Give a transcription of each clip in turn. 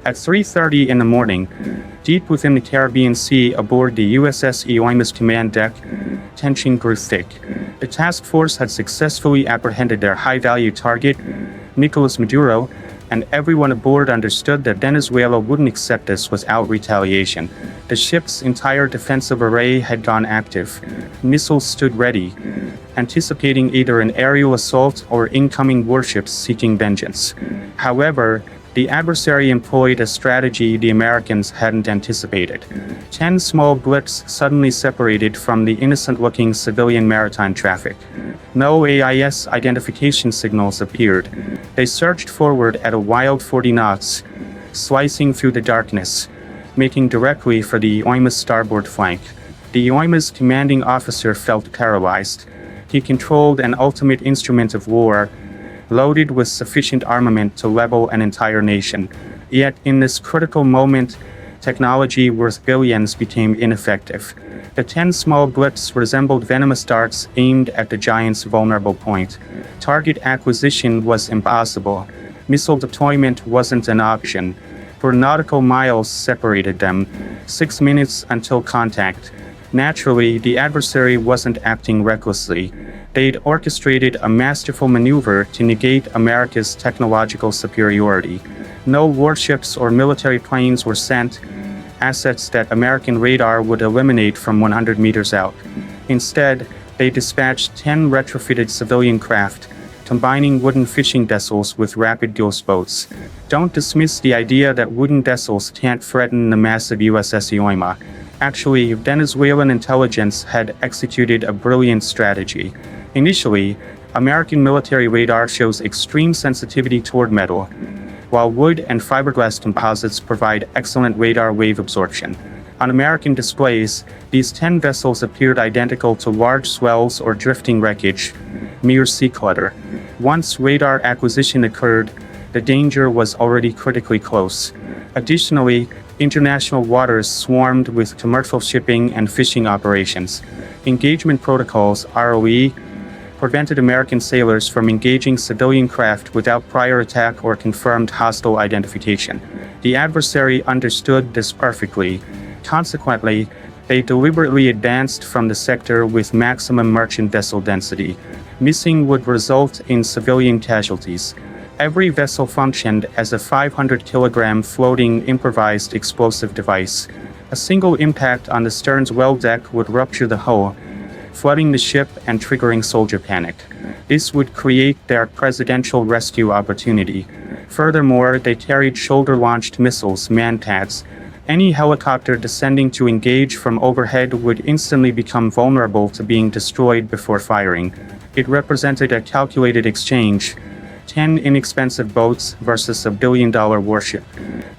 At 3:30 in the morning, deep within the Caribbean Sea aboard the USS Ioima's command deck, tension grew thick. The task force had successfully apprehended their high-value target, Nicolas Maduro, and everyone aboard understood that Venezuela wouldn't accept this without retaliation. The ship's entire defensive array had gone active. Missiles stood ready, anticipating either an aerial assault or incoming warships seeking vengeance. However, the adversary employed a strategy the Americans hadn't anticipated. 10 small blips suddenly separated from the innocent-looking civilian maritime traffic. No AIS identification signals appeared. They surged forward at a wild 40 knots, slicing through the darkness, making directly for the Ioima's starboard flank. The Ioima's commanding officer felt paralyzed. He controlled an ultimate instrument of war, loaded with sufficient armament to level an entire nation. Yet, in this critical moment, technology worth billions became ineffective. The 10 small blips resembled venomous darts aimed at the giant's vulnerable point. Target acquisition was impossible. Missile deployment wasn't an option. For nautical miles separated them, 6 minutes until contact. Naturally, the adversary wasn't acting recklessly. They'd orchestrated a masterful maneuver to negate America's technological superiority. No warships or military planes were sent, assets that American radar would eliminate from 100 meters out. Instead, they dispatched 10 retrofitted civilian craft, combining wooden fishing vessels with rapid ghost boats. Don't dismiss the idea that wooden vessels can't threaten the massive USS Ioima. Actually, Venezuelan intelligence had executed a brilliant strategy. Initially, American military radar shows extreme sensitivity toward metal, while wood and fiberglass composites provide excellent radar wave absorption. On American displays, these 10 vessels appeared identical to large swells or drifting wreckage, mere sea clutter. Once radar acquisition occurred, the danger was already critically close. Additionally, international waters swarmed with commercial shipping and fishing operations. Engagement protocols, ROE, prevented American sailors from engaging civilian craft without prior attack or confirmed hostile identification. The adversary understood this perfectly. Consequently, they deliberately advanced from the sector with maximum merchant vessel density. Missing would result in civilian casualties. Every vessel functioned as a 500-kilogram floating improvised explosive device. A single impact on the stern's well deck would rupture the hull, flooding the ship and triggering soldier panic. This would create their presidential rescue opportunity. Furthermore, they carried shoulder-launched missiles, manpads. Any helicopter descending to engage from overhead would instantly become vulnerable to being destroyed before firing. It represented a calculated exchange. 10 inexpensive boats versus a billion-dollar warship.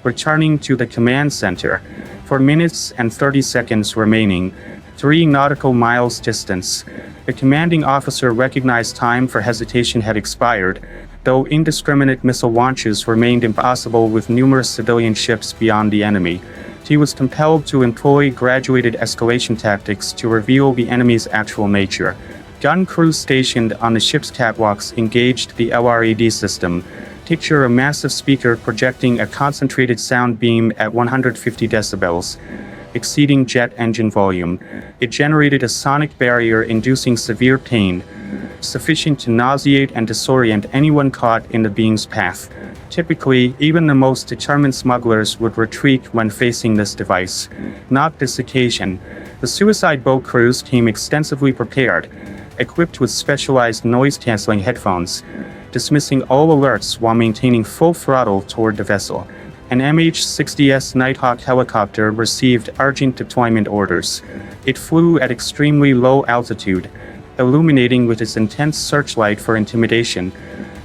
Returning to the command center, for minutes and 30 seconds remaining, 3 nautical miles distance, the commanding officer recognized time for hesitation had expired, though indiscriminate missile launches remained impossible with numerous civilian ships beyond the enemy. He was compelled to employ graduated escalation tactics to reveal the enemy's actual nature. Gun crews stationed on the ship's catwalks engaged the LRAD system. Picture a massive speaker projecting a concentrated sound beam at 150 decibels, exceeding jet engine volume. It generated a sonic barrier inducing severe pain, sufficient to nauseate and disorient anyone caught in the beam's path. Typically, even the most determined smugglers would retreat when facing this device. Not this occasion. The suicide boat crews came extensively prepared, equipped with specialized noise-canceling headphones, dismissing all alerts while maintaining full throttle toward the vessel. An MH-60S Nighthawk helicopter received urgent deployment orders. It flew at extremely low altitude, illuminating with its intense searchlight for intimidation,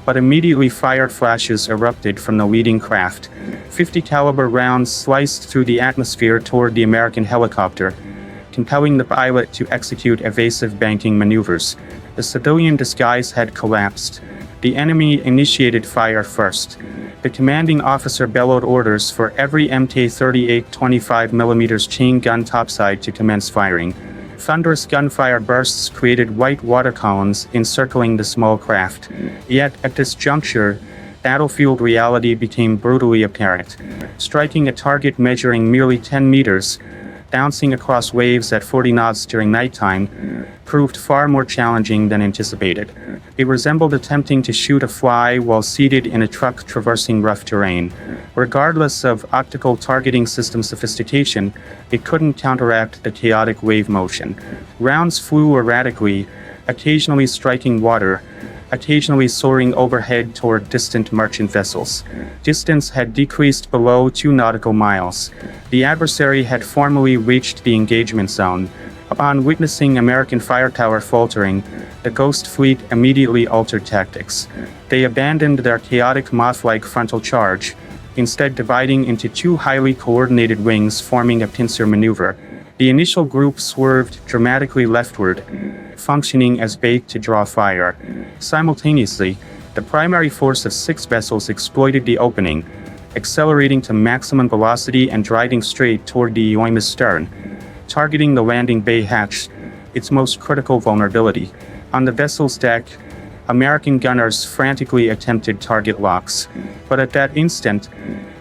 but immediately fire flashes erupted from the leading craft. 50 caliber rounds sliced through the atmosphere toward the American helicopter, compelling the pilot to execute evasive banking maneuvers. The civilian disguise had collapsed. The enemy initiated fire first. The commanding officer bellowed orders for every MK-38 25mm chain gun topside to commence firing. Thunderous gunfire bursts created white water columns encircling the small craft. Yet, at this juncture, battlefield reality became brutally apparent. Striking a target measuring merely 10 meters, bouncing across waves at 40 knots during nighttime, proved far more challenging than anticipated. It resembled attempting to shoot a fly while seated in a truck traversing rough terrain. Regardless of optical targeting system sophistication, it couldn't counteract the chaotic wave motion. Rounds flew erratically, occasionally striking water, occasionally soaring overhead toward distant merchant vessels. Distance had decreased below 2 nautical miles. The adversary had formally reached the engagement zone. Upon witnessing American fire tower faltering, the Ghost Fleet immediately altered tactics. They abandoned their chaotic moth-like frontal charge, instead dividing into 2 highly coordinated wings forming a pincer maneuver. The initial group swerved dramatically leftward, functioning as bait to draw fire. Simultaneously, the primary force of 6 vessels exploited the opening, accelerating to maximum velocity and driving straight toward the Ioima's stern, targeting the landing bay hatch, its most critical vulnerability. On the vessel's deck, American gunners frantically attempted target locks, but at that instant,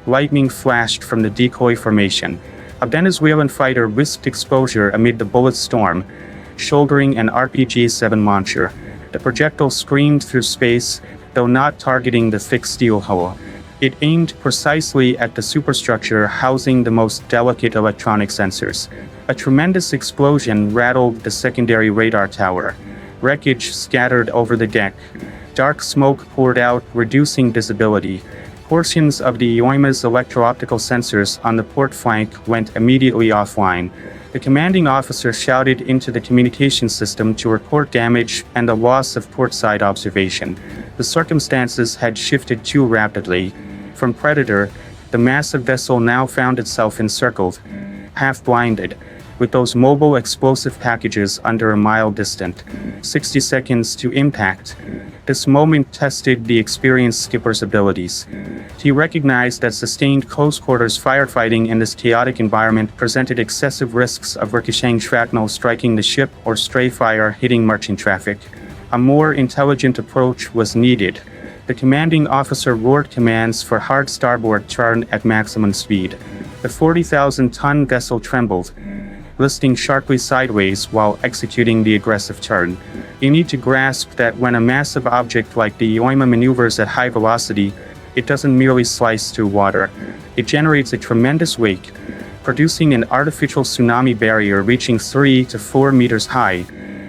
lightning flashed from the decoy formation. A Venezuelan fighter risked exposure amid the bullet storm, shouldering an RPG-7 launcher. The projectile screamed through space, though not targeting the thick steel hull. It aimed precisely at the superstructure housing the most delicate electronic sensors. A tremendous explosion rattled the secondary radar tower. Wreckage scattered over the deck. Dark smoke poured out, reducing visibility. Portions of the Ioima's electro-optical sensors on the port flank went immediately offline. The commanding officer shouted into the communication system to report damage and the loss of portside observation. The circumstances had shifted too rapidly. From Predator, the massive vessel now found itself encircled, half-blinded, with those mobile explosive packages under a mile distant. 60 seconds to impact. This moment tested the experienced skipper's abilities. He recognized that sustained close-quarters firefighting in this chaotic environment presented excessive risks of ricocheting shrapnel striking the ship or stray fire hitting merchant traffic. A more intelligent approach was needed. The commanding officer roared commands for hard starboard turn at maximum speed. The 40,000-ton vessel trembled, listing sharply sideways while executing the aggressive turn. You need to grasp that when a massive object like the Ioima maneuvers at high velocity, it doesn't merely slice through water. It generates a tremendous wake, producing an artificial tsunami barrier reaching 3 to 4 meters high,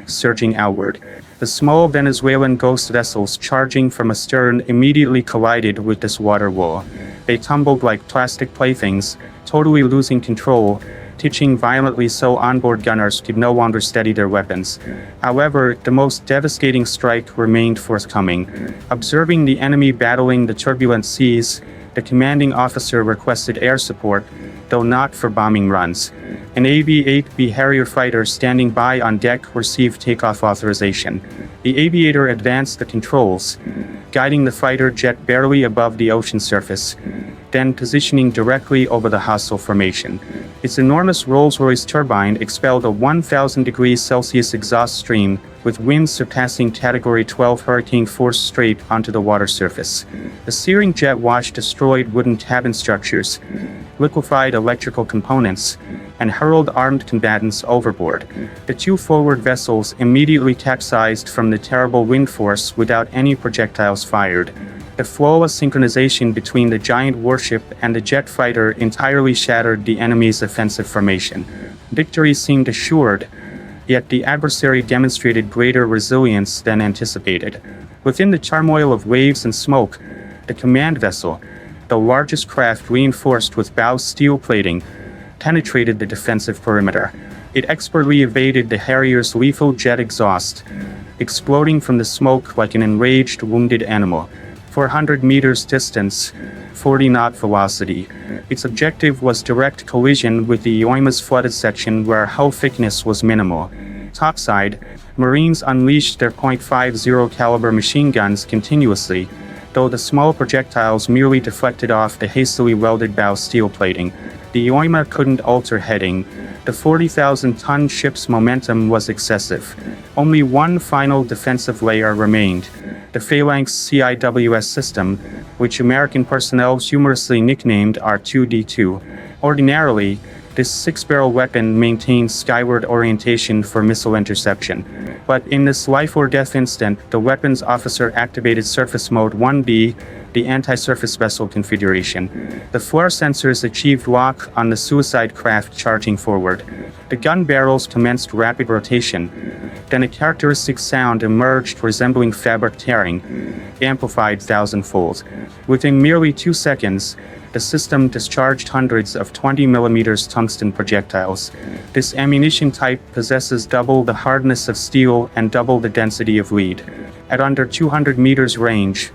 surging outward. The small Venezuelan ghost vessels charging from astern immediately collided with this water wall. They tumbled like plastic playthings, totally losing control, pitching violently so onboard gunners could no longer steady their weapons. However, the most devastating strike remained forthcoming. Observing the enemy battling the turbulent seas, the commanding officer requested air support, though not for bombing runs. An AV-8B Harrier fighter standing by on deck received takeoff authorization. The aviator advanced the controls, guiding the fighter jet barely above the ocean surface, then positioning directly over the hostile formation. Its enormous Rolls-Royce turbine expelled a 1,000 degrees Celsius exhaust stream, with winds surpassing Category 12 hurricane force straight onto the water surface. The searing jet wash destroyed wooden cabin structures, liquefied electrical components, and hurled armed combatants overboard. The 2 forward vessels immediately capsized from the terrible wind force without any projectiles fired. The flawless synchronization between the giant warship and the jet fighter entirely shattered the enemy's offensive formation. Victory seemed assured, yet the adversary demonstrated greater resilience than anticipated. Within the turmoil of waves and smoke, the command vessel, the largest craft reinforced with bow steel plating, penetrated the defensive perimeter. It expertly evaded the Harrier's lethal jet exhaust, exploding from the smoke like an enraged, wounded animal. 400 meters distance, 40-knot velocity. Its objective was direct collision with the Ioima's flooded section where hull thickness was minimal. Topside, Marines unleashed their .50 caliber machine guns continuously, though the small projectiles merely deflected off the hastily welded bow steel plating. The Ioima couldn't alter heading. The 40,000-ton ship's momentum was excessive. Only one final defensive layer remained. The Phalanx CIWS system, which American personnel humorously nicknamed R2-D2. Ordinarily, this 6-barrel weapon maintains skyward orientation for missile interception. But in this life-or-death instant, the weapons officer activated Surface Mode 1B, the anti-surface vessel configuration. The flare sensors achieved lock on the suicide craft charging forward. The gun barrels commenced rapid rotation. Then a characteristic sound emerged resembling fabric tearing, amplified thousandfold. Within merely 2 seconds, the system discharged hundreds of 20mm tungsten projectiles. This ammunition type possesses double the hardness of steel and double the density of lead. At under 200 meters range,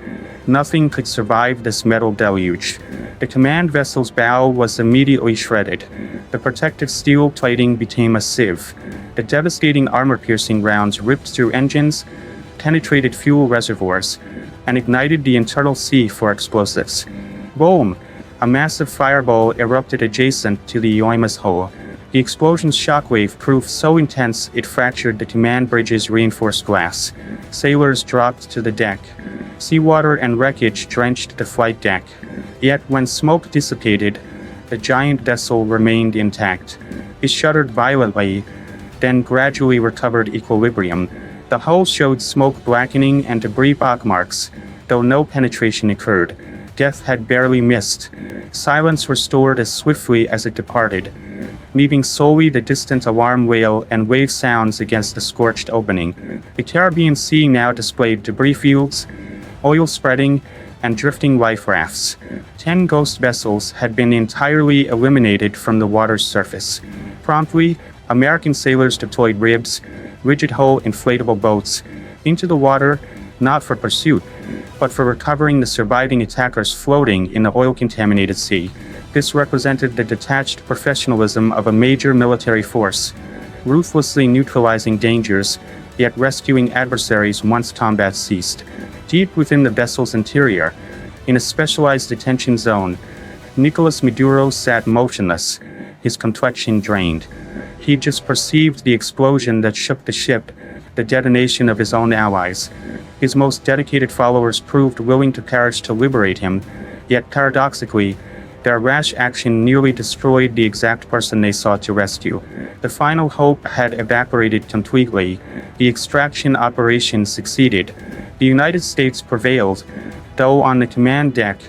nothing could survive this metal deluge. The command vessel's bow was immediately shredded. The protective steel plating became a sieve. The devastating armor-piercing rounds ripped through engines, penetrated fuel reservoirs, and ignited the internal sea for explosives. Boom! A massive fireball erupted adjacent to the Yoima's hull. The explosion's shockwave proved so intense it fractured the command bridge's reinforced glass. Sailors dropped to the deck. Seawater and wreckage drenched the flight deck. Yet when smoke dissipated, the giant vessel remained intact. It shuddered violently, then gradually recovered equilibrium. The hull showed smoke blackening and debris pockmarks, though no penetration occurred. Death had barely missed. Silence restored as swiftly as it departed, leaving solely the distant alarm wail and wave sounds against the scorched opening. The Caribbean Sea now displayed debris fields, oil spreading, and drifting life rafts. 10 ghost vessels had been entirely eliminated from the water's surface. Promptly, American sailors deployed ribs, rigid-hull inflatable boats, into the water, not for pursuit, but for recovering the surviving attackers floating in the oil-contaminated sea. This represented the detached professionalism of a major military force, ruthlessly neutralizing dangers, yet rescuing adversaries once combat ceased. Deep within the vessel's interior, in a specialized detention zone, Nicolas Maduro sat motionless, his complexion drained. He just perceived the explosion that shook the ship, the detonation of his own allies. His most dedicated followers proved willing to perish to liberate him, yet paradoxically, their rash action nearly destroyed the exact person they sought to rescue. The final hope had evaporated completely. The extraction operation succeeded. The United States prevailed, though on the command deck,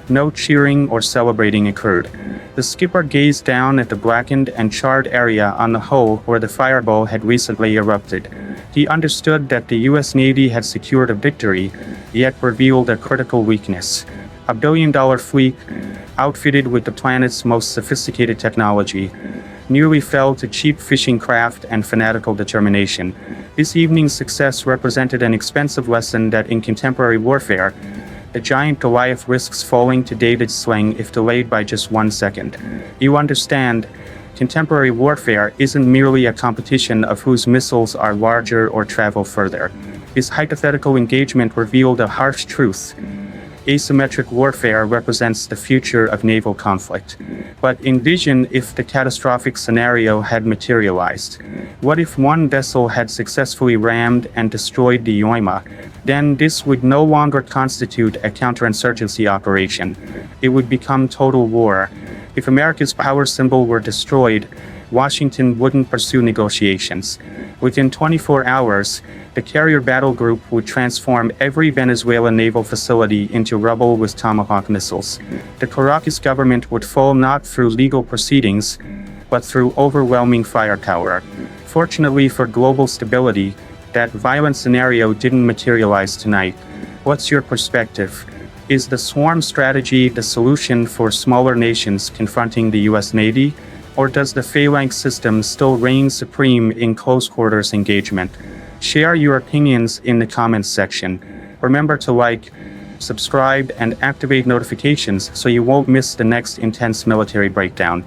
no cheering or celebrating occurred. The skipper gazed down at the blackened and charred area on the hull where the fireball had recently erupted. He understood that the U.S. Navy had secured a victory, yet revealed a critical weakness. A billion-dollar fleet, outfitted with the planet's most sophisticated technology, nearly fell to cheap fishing craft and fanatical determination. This evening's success represented an expensive lesson that in contemporary warfare, the giant Goliath risks falling to David's sling if delayed by just 1 second. You understand, contemporary warfare isn't merely a competition of whose missiles are larger or travel further. This hypothetical engagement revealed a harsh truth. Asymmetric warfare represents the future of naval conflict. But envision if the catastrophic scenario had materialized. What if one vessel had successfully rammed and destroyed the Yoima? Then this would no longer constitute a counterinsurgency operation. It would become total war. If America's power symbol were destroyed, Washington wouldn't pursue negotiations. Within 24 hours, the carrier battle group would transform every Venezuelan naval facility into rubble with Tomahawk missiles. The Caracas government would fall not through legal proceedings, but through overwhelming firepower. Fortunately for global stability, that violent scenario didn't materialize tonight. What's your perspective? Is the swarm strategy the solution for smaller nations confronting the U.S. Navy? Or does the phalanx system still reign supreme in close-quarters engagement? Share your opinions in the comments section. Remember to like, subscribe, and activate notifications so you won't miss the next intense military breakdown.